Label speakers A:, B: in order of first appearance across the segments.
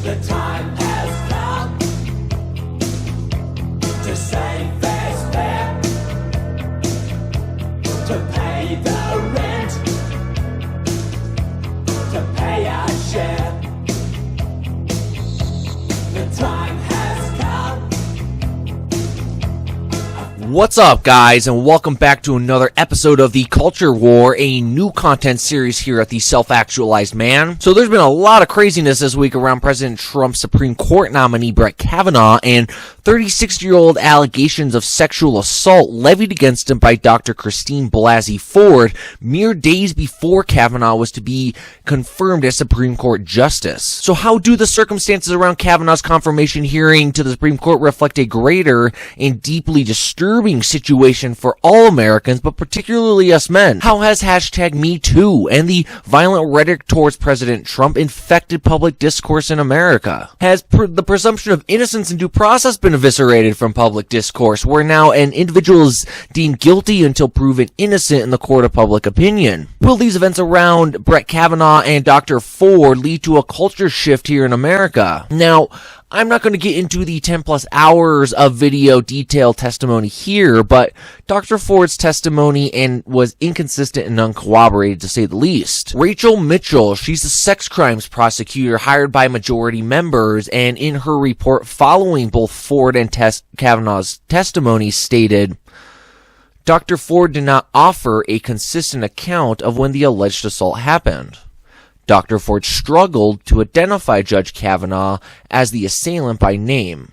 A: The time has come to say fair's fair, to pay the rent, to pay our share. The time has come.
B: What's up, guys, and welcome back to another episode of The Culture War, a new content series here at the Self-Actualized Man. So there's been a lot of craziness this week around President Trump's Supreme Court nominee Brett Kavanaugh and 36-year-old allegations of sexual assault levied against him by Dr. Christine Blasey Ford mere days before Kavanaugh was to be confirmed as Supreme Court Justice. So how do the circumstances around Kavanaugh's confirmation hearing to the Supreme Court reflect a greater and deeply disturbing situation for all Americans, but particularly us men? How has #metoo and the violent rhetoric towards President Trump infected public discourse in America? Has the presumption of innocence and due process been eviscerated from public discourse, where now an individual is deemed guilty until proven innocent in the court of public opinion? Will these events around Brett Kavanaugh and Dr. Ford lead to a culture shift here in America? Now, I'm not going to get into the 10 plus hours of video detailed testimony here, but Dr. Ford's testimony was inconsistent and uncorroborated, to say the least. Rachel Mitchell, she's a sex crimes prosecutor hired by majority members, and in her report following both Ford and Kavanaugh's testimony stated, Dr. Ford did not offer a consistent account of when the alleged assault happened. Dr. Ford struggled to identify Judge Kavanaugh as the assailant by name.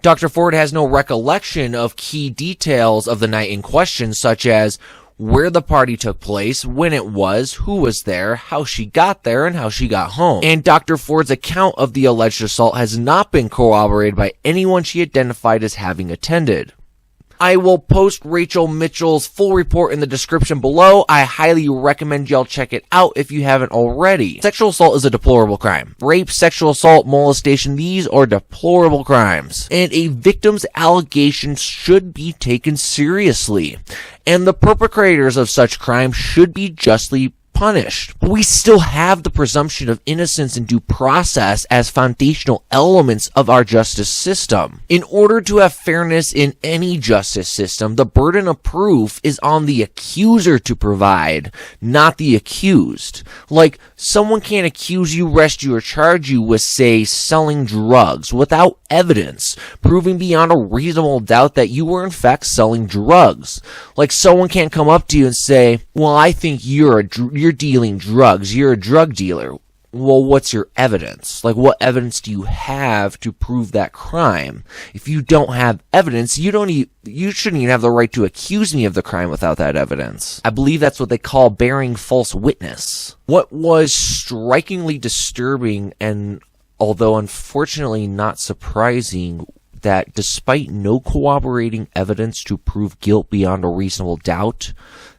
B: Dr. Ford has no recollection of key details of the night in question, such as where the party took place, when it was, who was there, how she got there, and how she got home. And Dr. Ford's account of the alleged assault has not been corroborated by anyone she identified as having attended. I will post Rachel Mitchell's full report in the description below. I highly recommend y'all check it out if you haven't already. Sexual assault is a deplorable crime. Rape, sexual assault, molestation, these are deplorable crimes. And a victim's allegations should be taken seriously. And the perpetrators of such crimes should be justly punished. But we still have the presumption of innocence and due process as foundational elements of our justice system. In order to have fairness in any justice system, the burden of proof is on the accuser to provide, not the accused. Like, someone can't accuse you, arrest you, or charge you with, say, selling drugs without evidence, proving beyond a reasonable doubt that you were in fact selling drugs. Like, someone can't come up to you and say, well, I think you're dealing drugs, you're a drug dealer. Well, what's your evidence? Like, what evidence do you have to prove that crime? If you don't have evidence, you shouldn't even have the right to accuse me of the crime without that evidence. I believe that's what they call bearing false witness. What was strikingly disturbing, and although unfortunately not surprising, that despite no corroborating evidence to prove guilt beyond a reasonable doubt,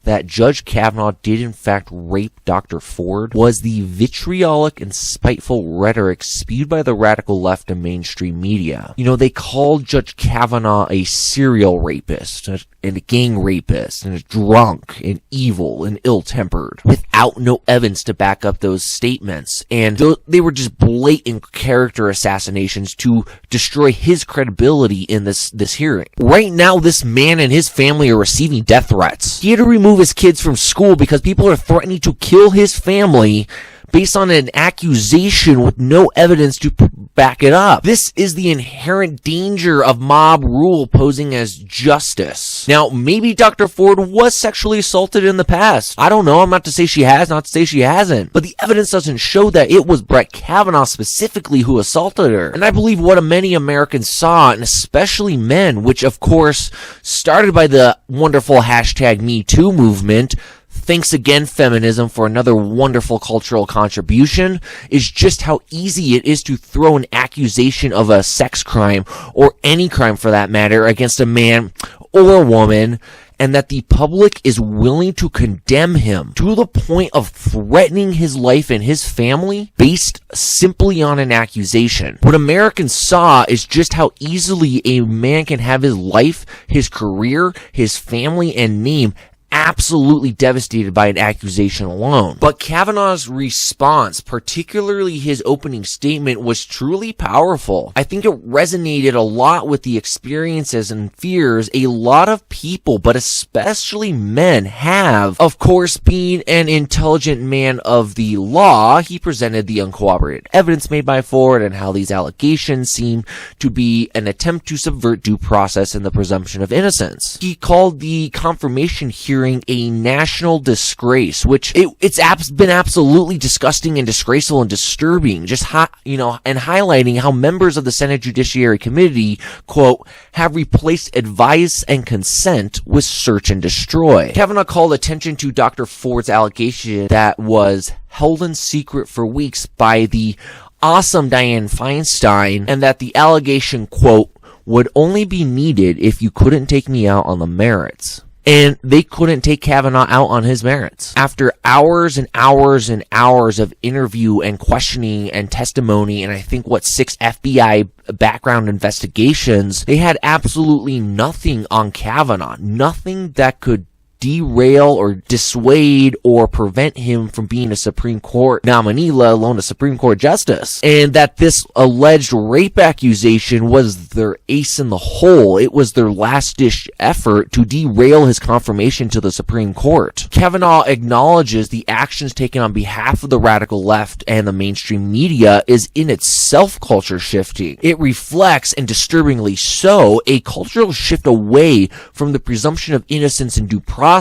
B: that Judge Kavanaugh did in fact rape Dr. Ford was the vitriolic and spiteful rhetoric spewed by the radical left and mainstream media. You know, they called Judge Kavanaugh a serial rapist, and a gang rapist, and a drunk, and evil, and ill-tempered, without no evidence to back up those statements. And they were just blatant character assassinations to destroy his credibility in this hearing. Right now, this man and his family are receiving death threats. He had to remove his kids from school because people are threatening to kill his family based on an accusation with no evidence to back it up. This is the inherent danger of mob rule posing as justice. Now, maybe Dr. Ford was sexually assaulted in the past. I don't know. I'm not to say she has, not to say she hasn't. But the evidence doesn't show that it was Brett Kavanaugh specifically who assaulted her. And I believe what many Americans saw, and especially men, which of course started by the wonderful #MeToo movement, thanks again, feminism, for another wonderful cultural contribution, is just how easy it is to throw an accusation of a sex crime, or any crime for that matter, against a man or a woman, and that the public is willing to condemn him to the point of threatening his life and his family based simply on an accusation. What Americans saw is just how easily a man can have his life, his career, his family, and name absolutely devastated by an accusation alone. But Kavanaugh's response, particularly his opening statement, was truly powerful. I think it resonated a lot with the experiences and fears a lot of people, but especially men, have. Of course, being an intelligent man of the law, he presented the uncorroborated evidence made by Ford and how these allegations seem to be an attempt to subvert due process and the presumption of innocence. He called the confirmation hearing a national disgrace, which it's been absolutely disgusting and disgraceful and disturbing, and highlighting how members of the Senate Judiciary Committee, quote, have replaced advice and consent with search and destroy. Kavanaugh called attention to Dr. Ford's allegation that was held in secret for weeks by the awesome Dianne Feinstein, and that the allegation, quote, would only be needed if you couldn't take me out on the merits. And they couldn't take Kavanaugh out on his merits. After hours and hours and hours of interview and questioning and testimony, and I think 6 FBI background investigations, they had absolutely nothing on Kavanaugh. Nothing that could derail or dissuade or prevent him from being a Supreme Court nominee, let alone a Supreme Court justice. And that this alleged rape accusation was their ace in the hole. It was their last-ditch effort to derail his confirmation to the Supreme Court. Kavanaugh acknowledges the actions taken on behalf of the radical left and the mainstream media is in itself culture shifting. It reflects, and disturbingly so, a cultural shift away from the presumption of innocence and due process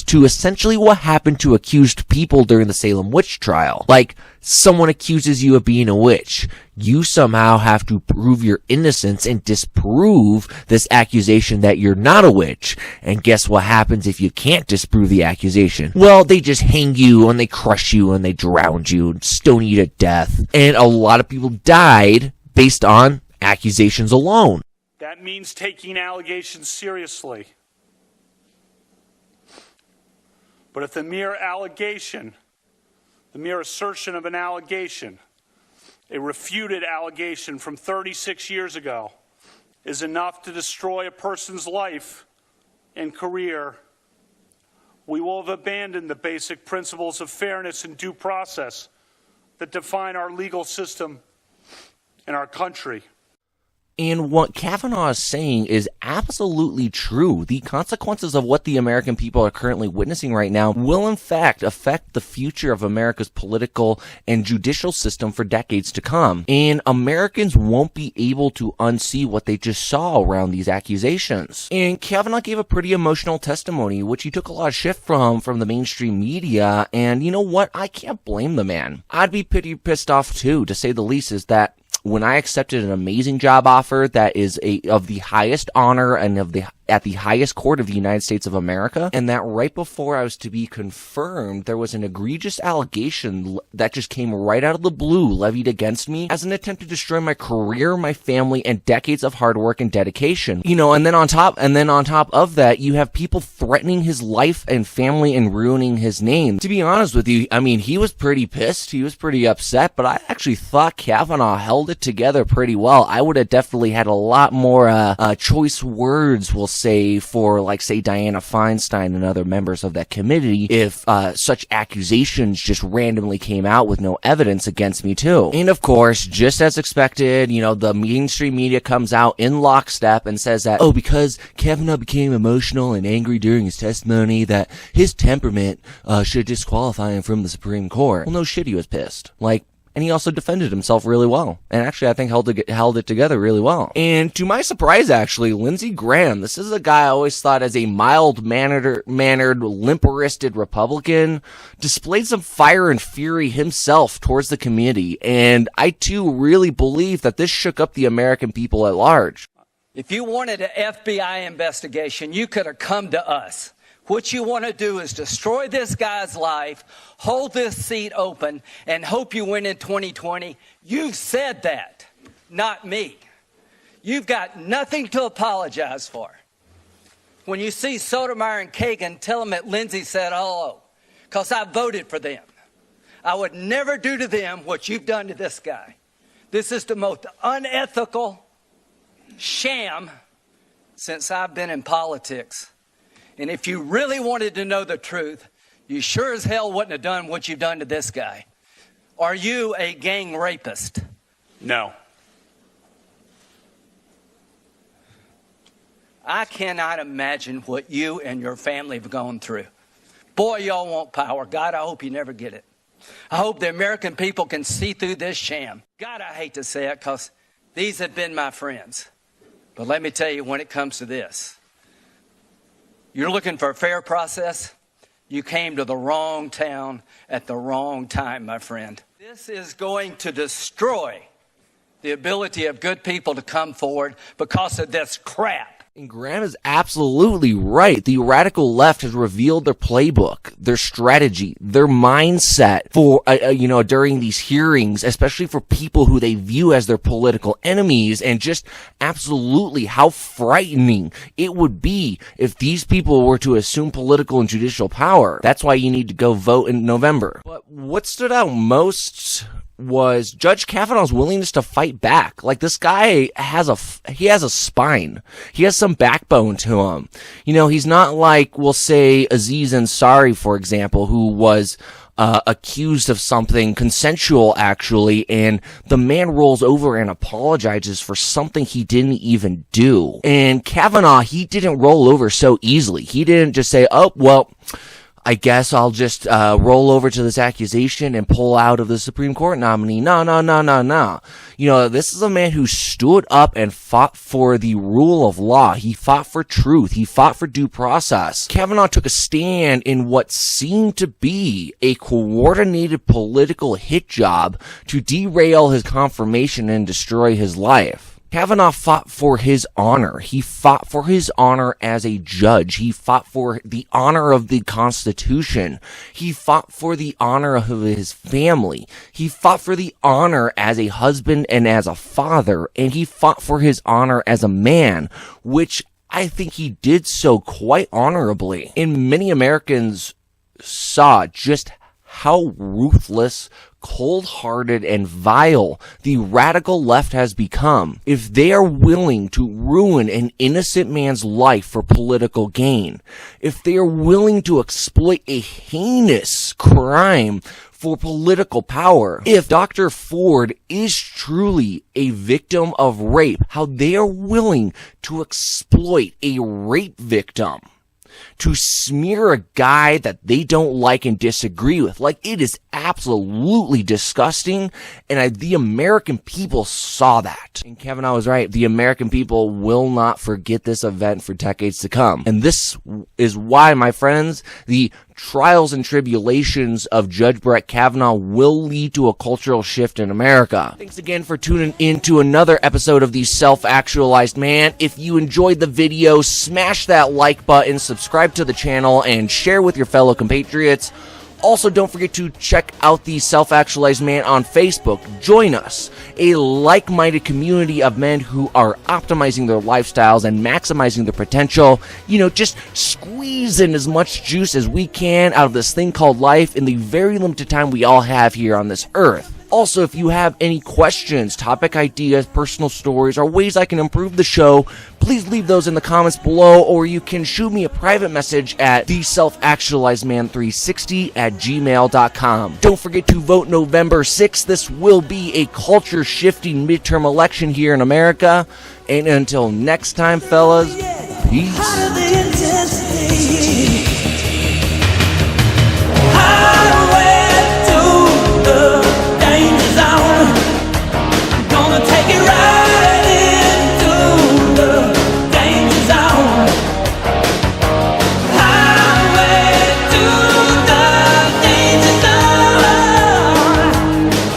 B: to essentially what happened to accused people during the Salem witch trial. Like, someone accuses you of being a witch. You somehow have to prove your innocence and disprove this accusation that you're not a witch. And guess what happens if you can't disprove the accusation? Well, they just hang you and they crush you and they drown you and stone you to death. And a lot of people died based on accusations alone.
C: That means taking allegations seriously. But if the mere allegation, the mere assertion of an allegation, a refuted allegation from 36 years ago, is enough to destroy a person's life and career, we will have abandoned the basic principles of fairness and due process that define our legal system and our country.
B: And what Kavanaugh is saying is absolutely true. The consequences of what the American people are currently witnessing right now will in fact affect the future of America's political and judicial system for decades to come. And Americans won't be able to unsee what they just saw around these accusations. And Kavanaugh gave a pretty emotional testimony, which he took a lot of shit from the mainstream media. And you know what? I can't blame the man. I'd be pretty pissed off too, to say the least, is that when I accepted an amazing job offer that is of the highest honor and at the highest court of the United States of America, and that right before I was to be confirmed, there was an egregious allegation that just came right out of the blue levied against me as an attempt to destroy my career, my family, and decades of hard work and dedication. And then on top of that, you have people threatening his life and family and ruining his name. To be honest with you, I mean, he was pretty pissed. He was pretty upset, but I actually thought Kavanaugh held it together pretty well. I would have definitely had a lot more choice words, we'll say, for Dianne Feinstein and other members of that committee if such accusations just randomly came out with no evidence against me too. And of course, just as expected, the mainstream media comes out in lockstep and says that, because Kavanaugh became emotional and angry during his testimony, that his temperament should disqualify him from the Supreme Court. Well, no shit, he was pissed. And he also defended himself really well. And actually, I think held it together really well. And to my surprise, actually, Lindsey Graham, this is a guy I always thought as a mild-mannered, limp-wristed Republican, displayed some fire and fury himself towards the committee. And I, too, really believe that this shook up the American people at large.
D: If you wanted an FBI investigation, you could have come to us. What you want to do is destroy this guy's life, hold this seat open, and hope you win in 2020. You've said that, not me. You've got nothing to apologize for. When you see Sotomayor and Kagan, tell them that Lindsey said hello, because I voted for them. I would never do to them what you've done to this guy. This is the most unethical sham since I've been in politics. And if you really wanted to know the truth, you sure as hell wouldn't have done what you've done to this guy. Are you a gang rapist?
C: No.
D: I cannot imagine what you and your family have gone through. Boy, y'all want power. God, I hope you never get it. I hope the American people can see through this sham. God, I hate to say it because these have been my friends. But let me tell you, when it comes to this, you're looking for a fair process, you came to the wrong town at the wrong time, my friend. This is going to destroy the ability of good people to come forward because of this crap.
B: And Graham is absolutely right. The radical left has revealed their playbook, their strategy, their mindset for, during these hearings, especially for people who they view as their political enemies, and just absolutely how frightening it would be if these people were to assume political and judicial power. That's why you need to go vote in November. But what stood out most was Judge Kavanaugh's willingness to fight back. Like, this guy has a spine. He has some backbone to him. You know, he's not like, we'll say, Aziz Ansari, for example, who was accused of something consensual, actually, and the man rolls over and apologizes for something he didn't even do. And Kavanaugh, he didn't roll over so easily. He didn't just say, oh, well, I guess I'll just roll over to this accusation and pull out of the Supreme Court nominee. No. You know, this is a man who stood up and fought for the rule of law. He fought for truth. He fought for due process. Kavanaugh took a stand in what seemed to be a coordinated political hit job to derail his confirmation and destroy his life. Kavanaugh fought for his honor. He fought for his honor as a judge. He fought for the honor of the Constitution. He fought for the honor of his family. He fought for the honor as a husband and as a father. And he fought for his honor as a man, which I think he did so quite honorably. And many Americans saw just how ruthless, cold-hearted, and vile the radical left has become. If they are willing to ruin an innocent man's life for political gain, if they are willing to exploit a heinous crime for political power, if Dr. Ford is truly a victim of rape, how they are willing to exploit a rape victim to smear a guy that they don't like and disagree with. Like, it is absolutely disgusting, and the American people saw that. And Kavanaugh was right. The American people will not forget this event for decades to come. And this is why, my friends, the trials and tribulations of Judge Brett Kavanaugh will lead to a cultural shift in America. Thanks again for tuning in to another episode of the Self-Actualized Man. If you enjoyed the video, smash that like button, subscribe to the channel, and share with your fellow compatriots. Also, don't forget to check out the Self-Actualized Man on Facebook. Join us, a like-minded community of men who are optimizing their lifestyles and maximizing their potential. You know, just squeezing as much juice as we can out of this thing called life in the very limited time we all have here on this earth. Also, if you have any questions, topic ideas, personal stories, or ways I can improve the show, please leave those in the comments below, or you can shoot me a private message at theselfactualizedman360@gmail.com. Don't forget to vote November 6th. This will be a culture-shifting midterm election here in America. And until next time, fellas, peace.